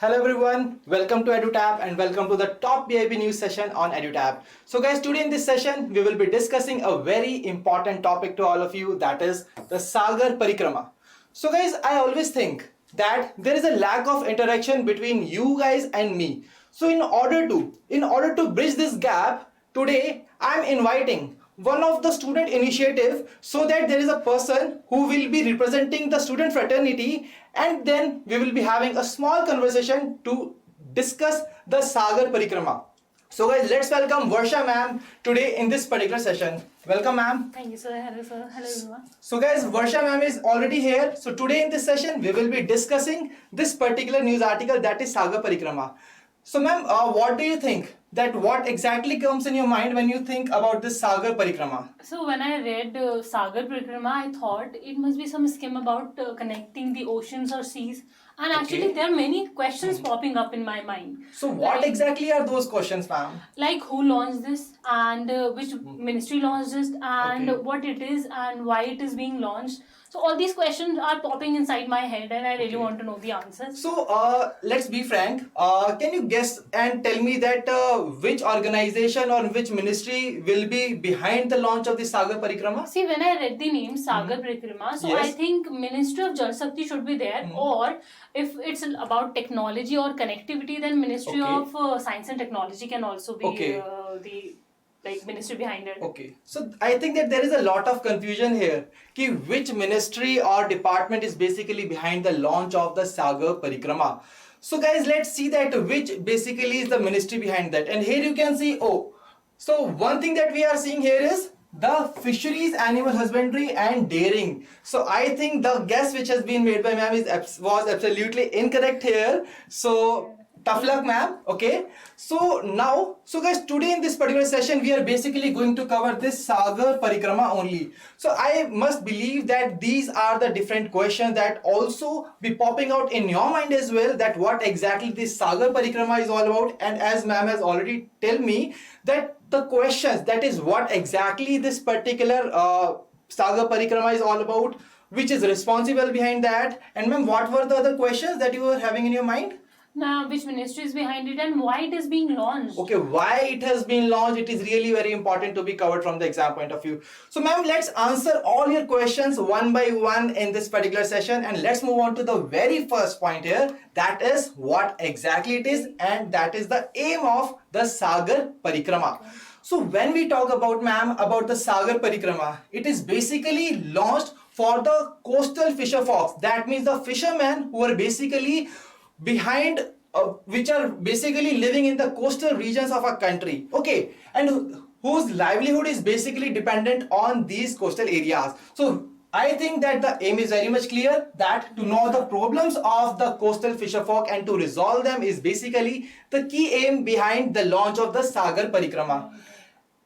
Hello everyone, welcome to EduTap and welcome to the top BIP news session on EduTap. So guys, today in this session we will be discussing a very important topic to all of you, that is the Sagar Parikrama. So guys, I always think that there is a lack of interaction between you guys and me. So in order to bridge this gap, today I am inviting one of the student initiative so that there is a person who will be representing the student fraternity, and then we will be having a small conversation to discuss the Sagar Parikrama. So guys, let's welcome Varsha ma'am today in this particular session. Welcome ma'am. Thank you, sir. Hello, sir. Hello, everyone. So guys, Varsha ma'am is already here. So today in this session we will be discussing this particular news article, that is Sagar Parikrama. So ma'am, what do you think? That what exactly comes in your mind when you think about this Sagar Parikrama? So when I read Sagar Parikrama, I thought it must be some scheme about connecting the oceans or seas. And actually, Okay. there are many questions popping up in my mind. So what Like- exactly are those questions, ma'am? Like who launched this, and which ministry launched this, and Okay. what it is, and why it is being launched. So all these questions are popping inside my head, and I really Okay. want to know the answers. So let's be frank. Can you guess and tell me that which organization or which ministry will be behind the launch of the Sagar Parikrama? See, when I read the name Sagar Parikrama, so Yes. I think Ministry of Jal Shakti should be there, or if it's about technology or connectivity, then Ministry Okay. of Science and Technology can also be Okay. the ministry behind it. Okay, so I think that there is a lot of confusion here. Ki which ministry or department is basically behind the launch of the Sagar Parikrama? So guys, let's see that which basically is the ministry behind that. And here you can see, so one thing that we are seeing here is the fisheries, animal husbandry and dairying. So I think the guess which has been made by ma'am was absolutely incorrect here. So tough luck ma'am. Okay, so guys, today in this particular session we are basically going to cover this Sagar Parikrama only. So I must believe that these are the different questions that also be popping out in your mind as well, that what exactly this Sagar Parikrama is all about. And as ma'am has already tell me that the questions, that is what exactly this particular Sagar Parikrama is all about, which is responsible behind that. And ma'am, what were the other questions that you were having in your mind? Now, which ministry is behind it and why it is being launched? Okay, why it has been launched, it is really very important to be covered from the exam point of view. So ma'am, let's answer all your questions one by one in this particular session, and let's move on to the very first point here, that is what exactly it is, and that is the aim of the Sagar Parikrama. So when we talk about ma'am about the Sagar Parikrama, it is basically launched for the coastal fisher folks. That means the fishermen who are basically behind which are basically living in the coastal regions of our country, okay, and whose livelihood is basically dependent on these coastal areas. So I think that the aim is very much clear, that to know the problems of the coastal fisher folk and to resolve them is basically the key aim behind the launch of the Sagar Parikrama.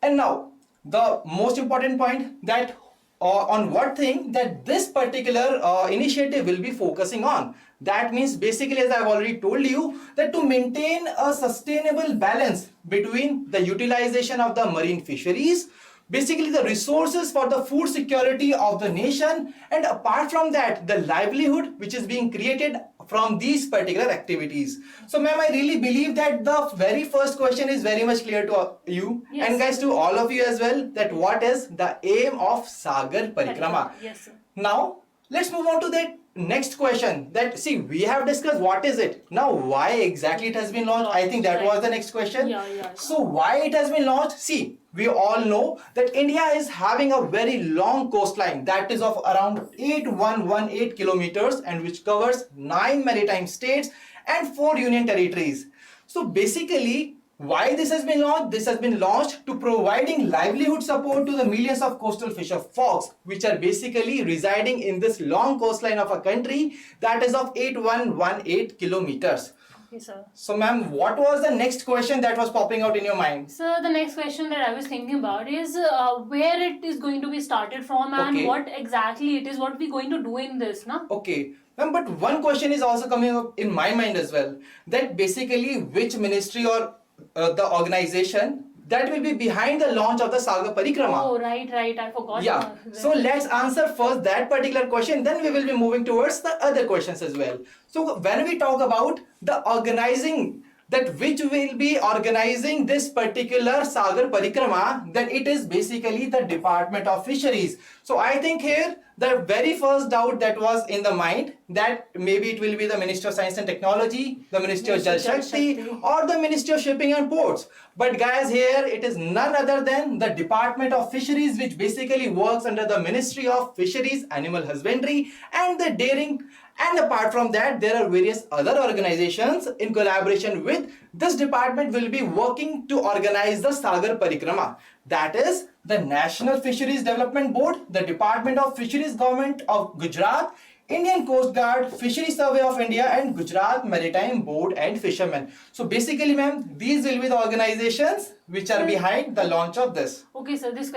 And now the most important point, that on what thing that this particular initiative will be focusing on. That means basically, as I've already told you, that to maintain a sustainable balance between the utilization of the marine fisheries, basically the resources for the food security of the nation, and apart from that, the livelihood which is being created from these particular activities. So ma'am, I really believe that the very first question is very much clear to you. Yes. And guys, to all of you as well, that what is the aim of Sagar Parikrama. Yes, sir. Now let's move on to that next question, that see, we have discussed what is it, now why exactly it has been launched. I think that was the next question. Yeah. So why it has been launched? See, we all know that India is having a very long coastline, that is of around 8118 kilometers, and which covers 9 maritime states and 4 union territories. So basically, why this has been launched? This has been launched to providing livelihood support to the millions of coastal fisher folks which are basically residing in this long coastline of a country, that is of 8118 kilometers. Okay, sir. So ma'am, what was the next question that was popping out in your mind? So the next question that I was thinking about is where it is going to be started from, and Okay. what exactly it is, what we're going to do in this, na? Okay, ma'am, but one question is also coming up in my mind as well, that basically which ministry or the organization that will be behind the launch of the Sagar Parikrama. Oh, right. I forgot. Yeah, so let's answer first that particular question, then we will be moving towards the other questions as well. So when we talk about the organizing, that which will be organizing this particular Sagar Parikrama, then it is basically the Department of Fisheries. So I think here the very first doubt that was in the mind, that maybe it will be the Ministry of Science and Technology, the Ministry of Jal Shakti, or the Ministry of Shipping and Ports. But guys, here it is none other than the Department of Fisheries, which basically works under the Ministry of Fisheries, Animal Husbandry and the Dairying. And apart from that, there are various other organizations in collaboration with this department will be working to organize the Sagar Parikrama. That is the National Fisheries Development Board, the Department of Fisheries, Government of Gujarat, Indian Coast Guard, Fishery Survey of India and Gujarat Maritime Board and Fishermen. So basically, ma'am, these will be the organizations which are behind the launch of this. Okay, so this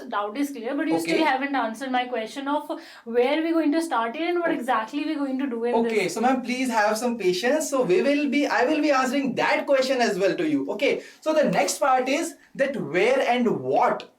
doubt is clear, but you Okay. still haven't answered my question of where we're going to start it and what exactly we're going to do in this. Okay, so ma'am, please have some patience. So I will be answering that question as well to you. Okay, so the next part is that where and what.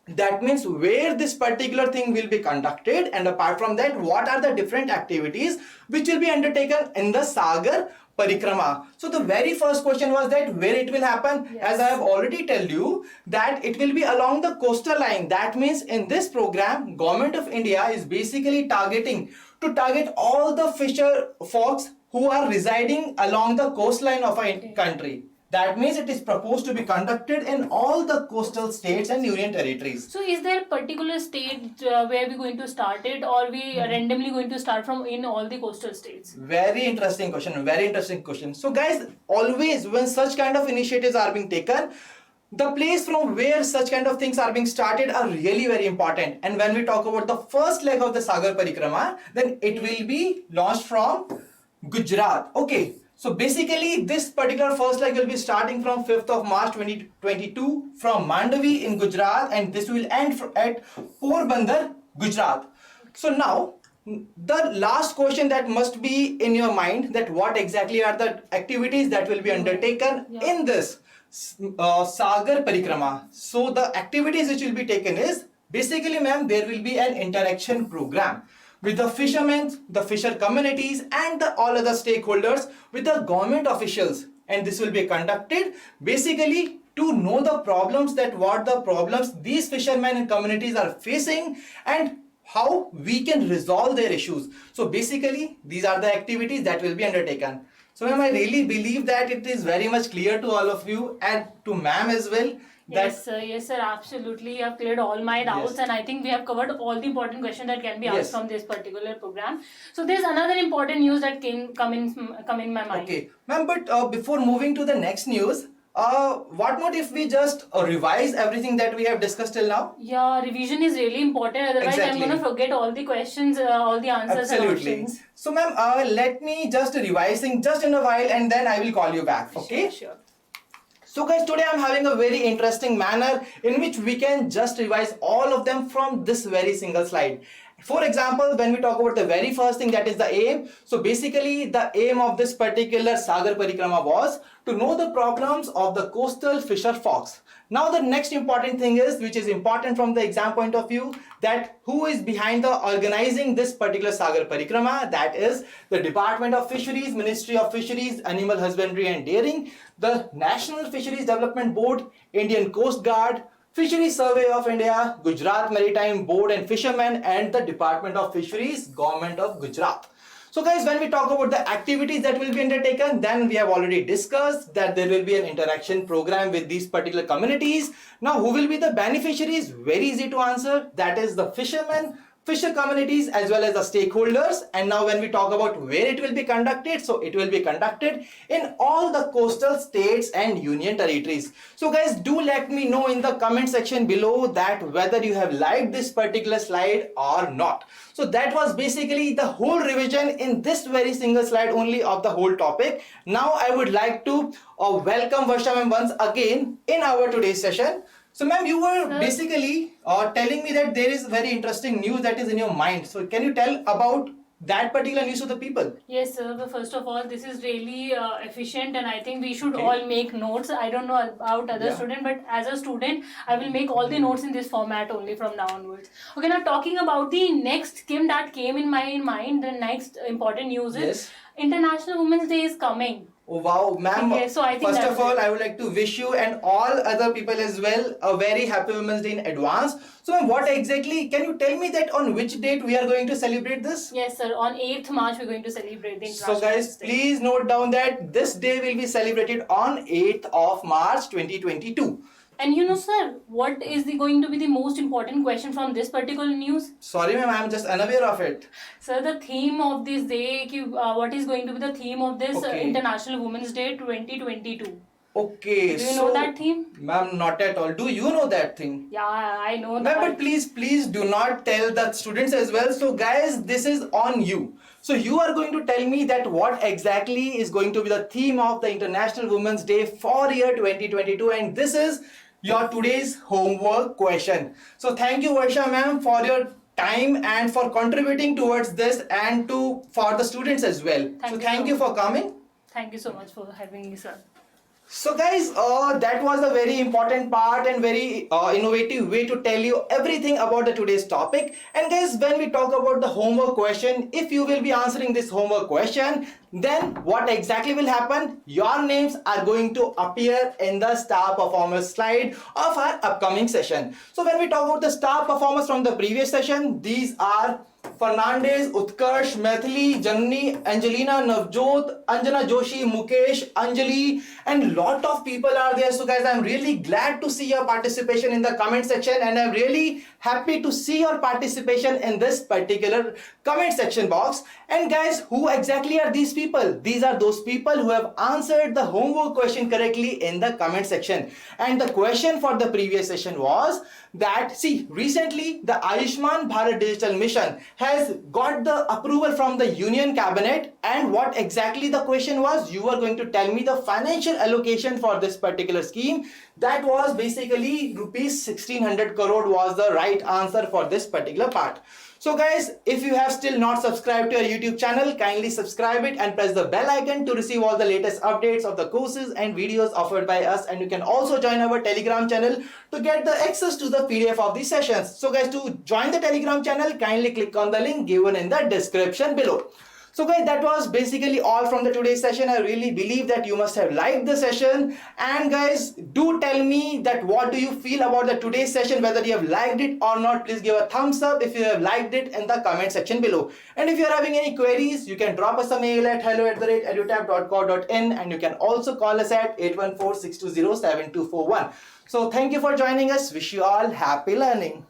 That means where this particular thing will be conducted, and apart from that, what are the different activities which will be undertaken in the Sagar Parikrama. So the very first question was that where it will happen. Yes. As I have already told you that it will be along the coastal line. That means in this program, Government of India is basically target all the fisher folks who are residing along the coastline of a country. That means it is proposed to be conducted in all the coastal states and union territories. So is there a particular state where we're going to start it, or we are randomly going to start from in all the coastal states? Very interesting question. Very interesting question. So guys, always when such kind of initiatives are being taken, the place from where such kind of things are being started are really very important. And when we talk about the first leg of the Sagar Parikrama, then it will be launched from Gujarat. Okay. So basically this particular first leg will be starting from 5th of March 2022 from Mandavi in Gujarat, and this will end at Porbandar, Gujarat. So now the last question that must be in your mind, that what exactly are the activities that will be undertaken in this Sagar Parikrama. So the activities which will be taken is basically, ma'am, there will be an interaction program with the fishermen, the fisher communities and all other stakeholders, with the government officials, and this will be conducted basically to know the problems, that what the problems these fishermen and communities are facing and how we can resolve their issues. So basically these are the activities that will be undertaken. So ma'am, I really believe that it is very much clear to all of you and to ma'am as well. Yes, sir, absolutely. You have cleared all my doubts, Yes. and I think we have covered all the important questions that can be asked Yes. from this particular program. So there's another important news that come in my mind. Okay, ma'am, but before moving to the next news, what not if we just revise everything that we have discussed till now? Yeah, revision is really important. Otherwise, Exactly. I'm going to forget all the questions, all the answers and Absolutely. options. So ma'am, let me just revising just in a while, and then I will call you back. Okay. Sure. So guys, today I'm having a very interesting manner in which we can just revise all of them from this very single slide. For example, when we talk about the very first thing, that is the aim. So basically the aim of this particular Sagar Parikrama was to know the problems of the coastal fisher folks. Now the next important thing is, which is important from the exam point of view, that who is behind the organizing this particular Sagar Parikrama. That is the Department of Fisheries, Ministry of Fisheries, Animal Husbandry and Dairying, the National Fisheries Development Board, Indian Coast Guard, Fishery Survey of India, Gujarat Maritime Board and Fishermen, and the Department of Fisheries, Government of Gujarat. So guys, when we talk about the activities that will be undertaken, then we have already discussed that there will be an interaction program with these particular communities. Now, who will be the beneficiaries? Very easy to answer. That is the fishermen, fisher communities as well as the stakeholders. And now when we talk about where it will be conducted, so it will be conducted in all the coastal states and union territories. So guys, do let me know in the comment section below that whether you have liked this particular slide or not. So that was basically the whole revision in this very single slide only of the whole topic. Now I would like to welcome Varsha ma'am once again in our today's session. So ma'am, you were basically telling me that there is very interesting news that is in your mind. So can you tell about that particular news to the people. Yes, sir. But first of all, this is really efficient, and I think we should Okay. all make notes. I don't know about other Yeah. student, but as a student, I will make all the notes in this format only from now onwards. Okay, now talking about the next Kim that came in my mind, the next important news is Yes. International Women's Day is coming. Oh, wow, ma'am. Okay, so I think First that's of all, it. I would like to wish you and all other people as well a very happy Women's Day in advance. So, ma'am, what exactly, can you tell me that on which date we are going to celebrate this? Yes, sir. On 8th March, we're going to celebrate the So, International guys, Women's Day. please note down that this day will be celebrated on 8th of March 2022. And you know, sir, what is going to be the most important question from this particular news? Sorry, ma'am, I'm just unaware of it. Sir, the theme of this day, what is going to be the theme of this Okay. International Women's Day 2022? Okay, Do you know that theme? Ma'am, not at all. Do you know that thing? Yeah, I know Ma'am, that. but please do not tell the students as well. So guys, this is on you. So you are going to tell me that what exactly is going to be the theme of the International Women's Day for year 2022, and this is your today's homework question. So thank you, Varsha ma'am, for your time and for contributing towards this and for the students as well. Thank So you thank so you for coming. Thank you so much for having me, sir. So guys, that was a very important part and very innovative way to tell you everything about the today's topic. And guys, when we talk about the homework question, if you will be answering this homework question, then what exactly will happen? Your names are going to appear in the star performers slide of our upcoming session. So when we talk about the star performers from the previous session, these are Fernandez, Utkarsh, Maithili, Janani, Angelina, Navjot, Anjana Joshi, Mukesh, Anjali, and lot of people are there. So guys, I'm really glad to see your participation in the comment section, and I'm really happy to see your participation in this particular comment section box. And guys, who exactly are these people? These are those people who have answered the homework question correctly in the comment section. And the question for the previous session was that, see, recently the Ayushman Bharat Digital Mission has got the approval from the Union Cabinet, and what exactly the question was, you were going to tell me the financial allocation for this particular scheme. That was basically rupees 1600 crore was the right answer for this particular part. So guys, if you have still not subscribed to our YouTube channel, kindly subscribe it and press the bell icon to receive all the latest updates of the courses and videos offered by us. And you can also join our Telegram channel to get the access to the PDF of these sessions. So guys, to join the Telegram channel, kindly click on the link given in the description below. So guys, that was basically all from the today's session. I really believe that you must have liked the session. And guys, do tell me that what do you feel about the today's session, whether you have liked it or not. Please give a thumbs up if you have liked it in the comment section below. And if you are having any queries, you can drop us a mail at hello@edutab.co.in, and you can also call us at 814-620-7241. So thank you for joining us. Wish you all happy learning.